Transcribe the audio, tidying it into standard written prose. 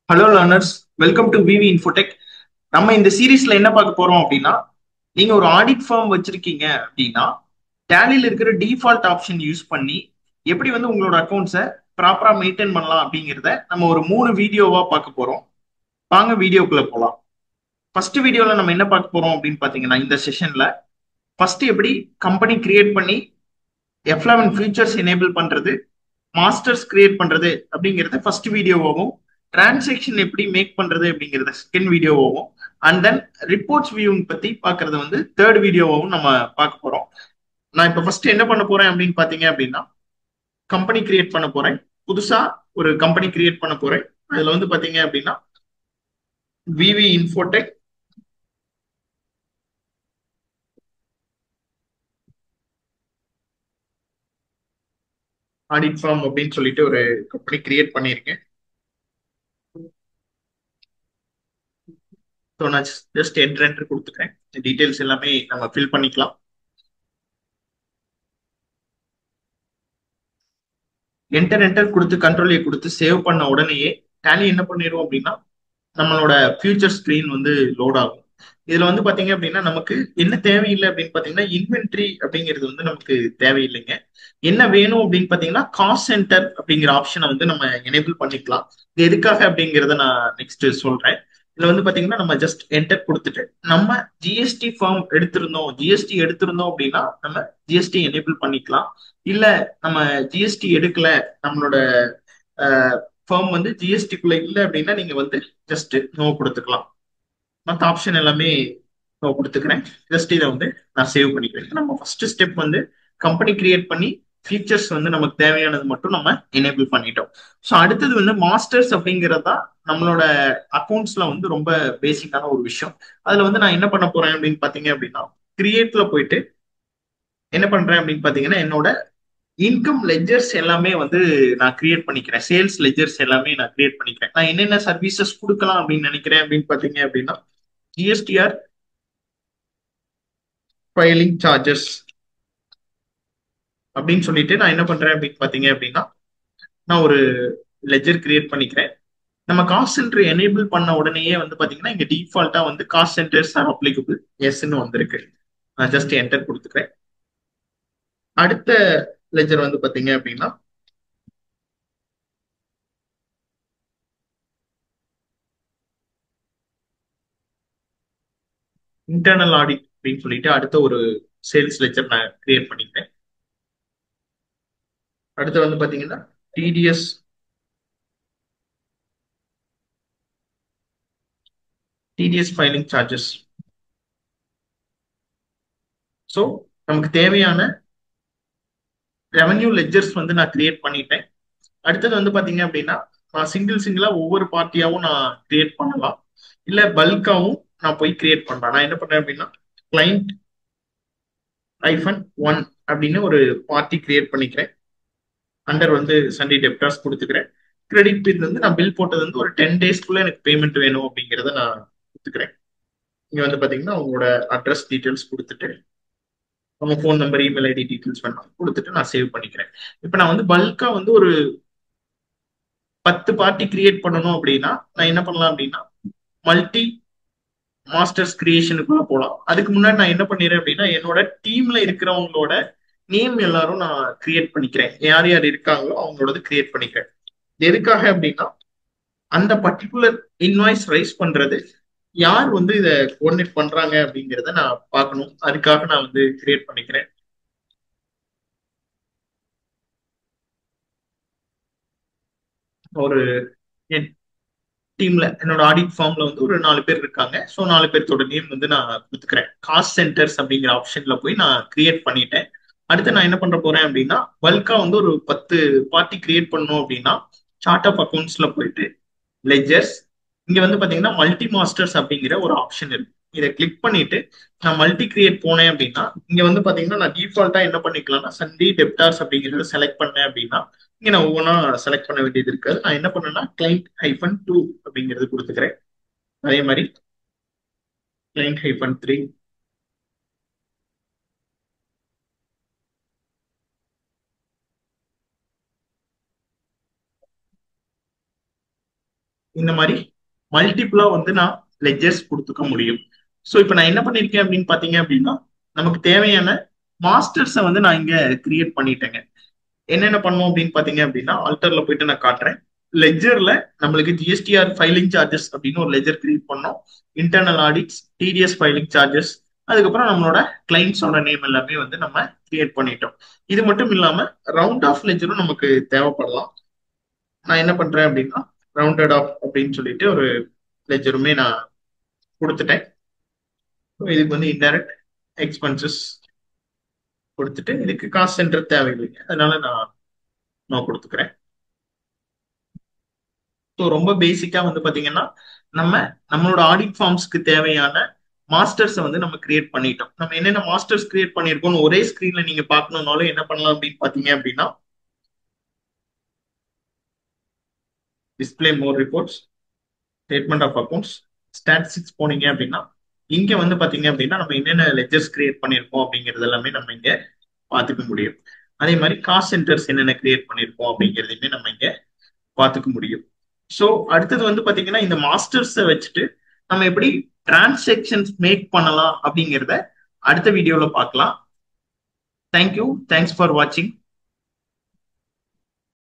Hello learners, welcome to VV Infotech. நம்ம இந்த சீரீஸ்ல என்ன பார்க்க போறோம் அப்படின்னா, நீங்க ஒரு ஆடிட் ஃபார்ம் வச்சிருக்கீங்க அப்படின்னா டேலியில் இருக்கிற டிஃபால்ட் ஆப்ஷன் யூஸ் பண்ணி எப்படி வந்து உங்களோட அக்கௌண்ட்ஸை ப்ராப்பரா மெயின்டைன் பண்ணலாம் அப்படிங்கிறத நம்ம ஒரு 3 வீடியோவா பார்க்க போறோம். வாங்க வீடியோக்குள்ள போலாம். ஃபர்ஸ்ட் வீடியோல நம்ம என்ன பார்க்க போறோம் அப்படின்னு பாத்தீங்கன்னா, இந்த செஷன்ல ஃபர்ஸ்ட் எப்படி கம்பெனி கிரியேட் பண்ணி F11 ஃபியூச்சர்ஸ் எனேபிள் பண்றது, மாஸ்டர்ஸ் கிரியேட் பண்றது அப்படிங்கறத ஃபர்ஸ்ட் வீடியோவாகவும், டிரான்சாக்ஷன் எப்படி மேக் பண்றது அப்படிங்கறத செகண்ட் வீடியோவாகவும், அண்ட் தென் ரிப்போர்ட்ஸ் வியூவிங் பத்தி பாக்குறது வந்து தேர்ட் வீடியோவாகவும் நம்ம பார்க்க போறோம். நான் இப்ப ஃபர்ஸ்ட் என்ன பண்ண போறேன் அப்படின்னு பாத்தீங்க அப்படின்னா, கம்பெனி கிரியேட் பண்ண போறேன். புதுசா ஒரு கம்பெனி கிரியேட் பண்ண போறேன். அதுல வந்து பாத்தீங்க அப்படின்னா விவி இன்ஃபோடெக் ஆடிட் ஃபார்ம் அப்படின்னு சொல்லிட்டு ஒரு கம்பெனி கிரியேட் பண்ணியிருக்கேன். ஸோ நான் ஜஸ்ட் என்டர் கொடுத்துக்கிறேன். டீடைல்ஸ் எல்லாமே நம்ம ஃபில் பண்ணிக்கலாம். என்டர் கொடுத்து கண்ட்ரோல் கொடுத்து சேவ் பண்ண உடனேயே டேலி என்ன பண்ணிடும் அப்படின்னா, நம்மளோட ஃபியூச்சர் ஸ்கிரீன் வந்து லோட் ஆகும். இதுல வந்து பாத்தீங்க அப்படின்னா நமக்கு என்ன தேவையில்லை அப்படின்னு பாத்தீங்கன்னா, இன்வென்ட்ரி அப்படிங்கிறது வந்து நமக்கு தேவையில்லைங்க. என்ன வேணும் அப்படின்னு பாத்தீங்கன்னா, காஸ்ட் சென்டர் அப்படிங்கிற ஆப்ஷனை வந்து நம்ம எனேபிள் பண்ணிக்கலாம். இது எதுக்காக அப்படிங்கிறத நான் நெக்ஸ்ட் சொல்றேன். இதுல வந்து பாத்தீங்கன்னா நம்ம ஜஸ்ட் என்டர் கொடுத்துட்டு நம்ம ஜிஎஸ்டி ஃபார்ம் எடுத்திருந்தோம் அப்படின்னா நம்ம ஜிஎஸ்டி எனேபிள் பண்ணிக்கலாம். இல்ல நம்ம ஜிஎஸ்டி எடுக்கல, நம்மளோட ஃபார்ம் வந்து ஜிஎஸ்டிக்குள்ள இல்லை அப்படின்னா நீங்க வந்து ஜஸ்ட் நோ கொடுத்துக்கலாம். மற்ற ஆப்ஷன் எல்லாமே நோ கொடுத்துக்கிறேன். ஜஸ்ட் இதை வந்து நான் சேவ் பண்ணிக்கிறேன். நம்ம ஃபர்ஸ்ட் ஸ்டெப் வந்து கம்பெனி கிரியேட் பண்ணி ஃபீச்சர்ஸ் வந்து நமக்கு தேவையானது மட்டும் நம்ம எனேபிள் பண்ணிட்டோம். ஸோ அடுத்தது வந்து மாஸ்டர்ஸ் அப்படிங்கிறதா நம்மளோட அக்கௌண்ட்ஸ்ல வந்து ரொம்ப பேசிக்கான ஒரு விஷயம். அதுல வந்து நான் என்ன பண்ண போறேன் அப்படின்னு பாத்தீங்க அப்படின்னா, கிரியேட்ல போயிட்டு என்ன பண்றேன் அப்படின்னு பாத்தீங்கன்னா, என்னோட இன்கம் லெஜர்ஸ் எல்லாமே வந்து நான் கிரியேட் பண்ணிக்கிறேன். சேல்ஸ் லெஜர்ஸ் எல்லாமே நான் கிரியேட் பண்ணிக்கிறேன். நான் என்னென்ன சர்வீசஸ் கொடுக்கலாம் அப்படின்னு நினைக்கிறேன் அப்படின்னு பாத்தீங்க அப்படின்னா, ஜிஎஸ்டிஆர் ஃபைலிங் சார்ஜஸ் அப்படின்னு சொல்லிட்டு நான் என்ன பண்றேன் அப்படின்னு பாத்தீங்க அப்படின்னா, நான் ஒரு லெஜர் கிரியேட் பண்ணிக்கிறேன். நம்ம காஸ்ட் சென்டர் எனேபிள் பண்ண உடனேயே வந்து பாத்தீங்கன்னா இங்க டிஃபால்ட்டா வந்து காஸ்ட் சென்டர்ஸ் ஆர் அப்ளிகபிள் எஸ்ன்னு வந்திருக்கு. நான் ஜஸ்ட் என்டர் கொடுத்துக்கிறேன். அடுத்த லெஜர் வந்து பாத்தீங்க அப்படின்னா, இன்டர்னல் ஆடிட் அப்படின்னு சொல்லிட்டு அடுத்த ஒரு சேல்ஸ் லெஜர் நான் கிரியேட் பண்ணிக்கிறேன். அடுத்து வந்து பாத்தீங்கன்னா TDS TDS filing charges. So நமக்கு தேவையான ரெவன்யூ லெஜர்ஸ் வந்து நான் கிரியேட் பண்ணிட்டேன். அடுத்தது வந்து பாத்தீங்க அப்படின்னா, நான் சிங்கிளா ஒவ்வொரு பார்ட்டியாவும் நான் கிரியேட் பண்ணலாம். இல்ல பல்காவும் நான் போய் கிரியேட் பண்றேன். நான் என்ன பண்றேன் அப்படின்னா, கிளைண்ட் -1 அப்படின்னு ஒரு பார்ட்டி கிரியேட் பண்ணிக்கிறேன். அண்டர் வந்து சண்டே டெப்டார்ஸ் கொடுத்துக்கிறேன். கிரெடிட் பின் வந்து நான் பில் போட்டது வந்து ஒரு 10 டேஸ்க்குள்ள எனக்கு பேமெண்ட் வேணும் அப்படிங்கிறத நான் கொடுத்துக்கிறேன். இங்க வந்து பாத்தீங்கன்னா உங்களோட அட்ரஸ் டீடைல்ஸ் கொடுத்துட்டு அவங்க phone number, email ID details வேணும் கொடுத்துட்டு நான் சேவ் பண்ணிக்கிறேன். இப்போ நான் வந்து பல்கா வந்து ஒரு 10 பார்ட்டி கிரியேட் பண்ணணும் அப்படின்னா நான் என்ன பண்ணலாம் அப்படின்னா, மல்டி மாஸ்டர்ஸ் கிரியேஷனுக்குள்ள போகலாம். அதுக்கு முன்னாடி நான் என்ன பண்ணிடுறேன் அப்படின்னா, என்னோட டீம்ல இருக்கிறவங்களோட நேம் எல்லாரும் நான் கிரியேட் பண்ணிக்கிறேன். யார் யார் இருக்காங்களோ அவங்களோட கிரியேட் பண்ணிக்கிறேன். எதுக்காக அப்படின்னா, அந்த பர்டிகுலர் இன்வாய்ஸ் ரைஸ் பண்றது யார் வந்து இதை கோஆர்டினேட் பண்றாங்க அப்படிங்கிறத நான் பார்க்கணும். அதுக்காக நான் வந்து கிரியேட் பண்ணிக்கிறேன். ஒரு டீம்ல என்னோட ஆடிட் ஃபார்ம்ல வந்து ஒரு 4 பேர் இருக்காங்க. ஸோ 4 பேர்த்தோட நேம் வந்து நான் கொடுத்துக்கிறேன். காஸ்ட் சென்டர்ஸ் அப்படிங்கிற ஆப்ஷன்ல போய் நான் கிரியேட் பண்ணிட்டேன். அடுத்து நான் என்ன பண்ற போறேன் அப்படின்னா, பல்கா வந்து ஒரு 10 பார்ட்டி கிரியேட் பண்ணணும் அப்படின்னா, சார்ட் ஆஃப் அக்கௌண்ட்ஸ்ல போயிட்டு லெஜர்ஸ், இங்க வந்து பாத்தீங்கன்னா மல்டி மாஸ்டர்ஸ் அப்படிங்கிற ஒரு ஆப்ஷன் இருக்கு. இதை கிளிக் பண்ணிட்டு நான் மல்டி கிரியேட் போனேன் அப்படின்னா, இங்க வந்து பாத்தீங்கன்னா நான் டிஃபால்ட்டா என்ன பண்ணிக்கலாம்னா, சண்டே டெப்டார்ஸ் அப்படிங்கிறத செலக்ட் பண்ணேன் அப்படின்னா இங்க நான் ஒவ்வொன்றா செலக்ட் பண்ண வேண்டியது இருக்காது. நான் என்ன பண்ணேன்னா கிளைண்ட் -2 அப்படிங்கிறது கொடுத்துக்கிறேன். அதே மாதிரி கிளைண்ட் -3, இந்த மாதிரி மல்டிபிளா வந்து நான் லெஜர்ஸ் கொடுத்துக்க முடியும். ஸோ இப்போ நான் என்ன பண்ணிருக்கேன் அப்படின்னு பாத்தீங்க அப்படின்னா, நமக்கு தேவையான மாஸ்டர்ஸை வந்து நான் இங்க கிரியேட் பண்ணிட்டேங்க. என்னென்ன பண்ணோம் அப்படின்னு பாத்தீங்க அப்படின்னா, ஆல்டர்ல போயிட்டு நான் காட்டுறேன். லெஜர்ல நம்மளுக்கு ஜிஎஸ்டிஆர் ஃபைலிங் சார்ஜஸ் அப்படின்னு ஒரு லெஜர் கிரியேட் பண்ணோம். Internal audits, TDS filing charges, அதுக்கப்புறம் நம்மளோட கிளைண்ட்ஸோட நேம் எல்லாமே வந்து நம்ம கிரியேட் பண்ணிட்டோம். இது மட்டும் இல்லாம ரவுண்ட் ஆஃப் லெஜரும் நமக்கு தேவைப்படலாம். நான் என்ன பண்றேன் அப்படின்னா, ரவுண்டட் ஆஃப் அப்படின்னு சொல்லிட்டு ஒரு லெஜருமே நான் கொடுத்துட்டேன். இதுக்கு வந்து இன்டைரக்ட் எக்ஸ்பென்சஸ் கொடுத்துட்டு, இதுக்கு காஸ்ட் சென்டர் தேவையில்லைங்க, அதனால நான் கொடுத்துக்கிறேன். ஸோ ரொம்ப பேசிக்கா வந்து பாத்தீங்கன்னா, நம்ம நம்மளோட ஆடிட் ஃபார்ம்ஸ்க்கு தேவையான மாஸ்டர்ஸை வந்து நம்ம கிரியேட் பண்ணிட்டோம். நம்ம என்னென்ன மாஸ்டர்ஸ் கிரியேட் பண்ணியிருக்கோம்னு ஒரே ஸ்கிரீன்ல நீங்க பார்க்கணும்னாலும் என்ன பண்ணலாம் அப்படின்னு பாத்தீங்க அப்படின்னா, display more reports, statement of accounts, statistics போனீங்க அப்படின்னா, இங்க வந்து பாத்தீங்க அப்படின்னா நம்ம என்னென்ன லெஜர்ஸ் கிரியேட் பண்ணியிருக்கோம் அப்படிங்கிறது எல்லாமே நம்ம இங்க பார்த்துக்க முடியும். அதே மாதிரி காஸ்ட் சென்டர்ஸ் என்னென்ன கிரியேட் பண்ணியிருக்கோம் அப்படிங்கிறதையுமே நம்ம இங்க பார்த்துக்க முடியும். ஸோ அடுத்தது வந்து பாத்தீங்கன்னா, இந்த மாஸ்டர்ஸை வச்சுட்டு நம்ம எப்படி டிரான்சாக்ஷன்ஸ் மேக் பண்ணலாம் அப்படிங்கிறத அடுத்த வீடியோல பார்க்கலாம். தேங்க்யூ, தேங்க்ஸ் ஃபார் வாட்சிங்.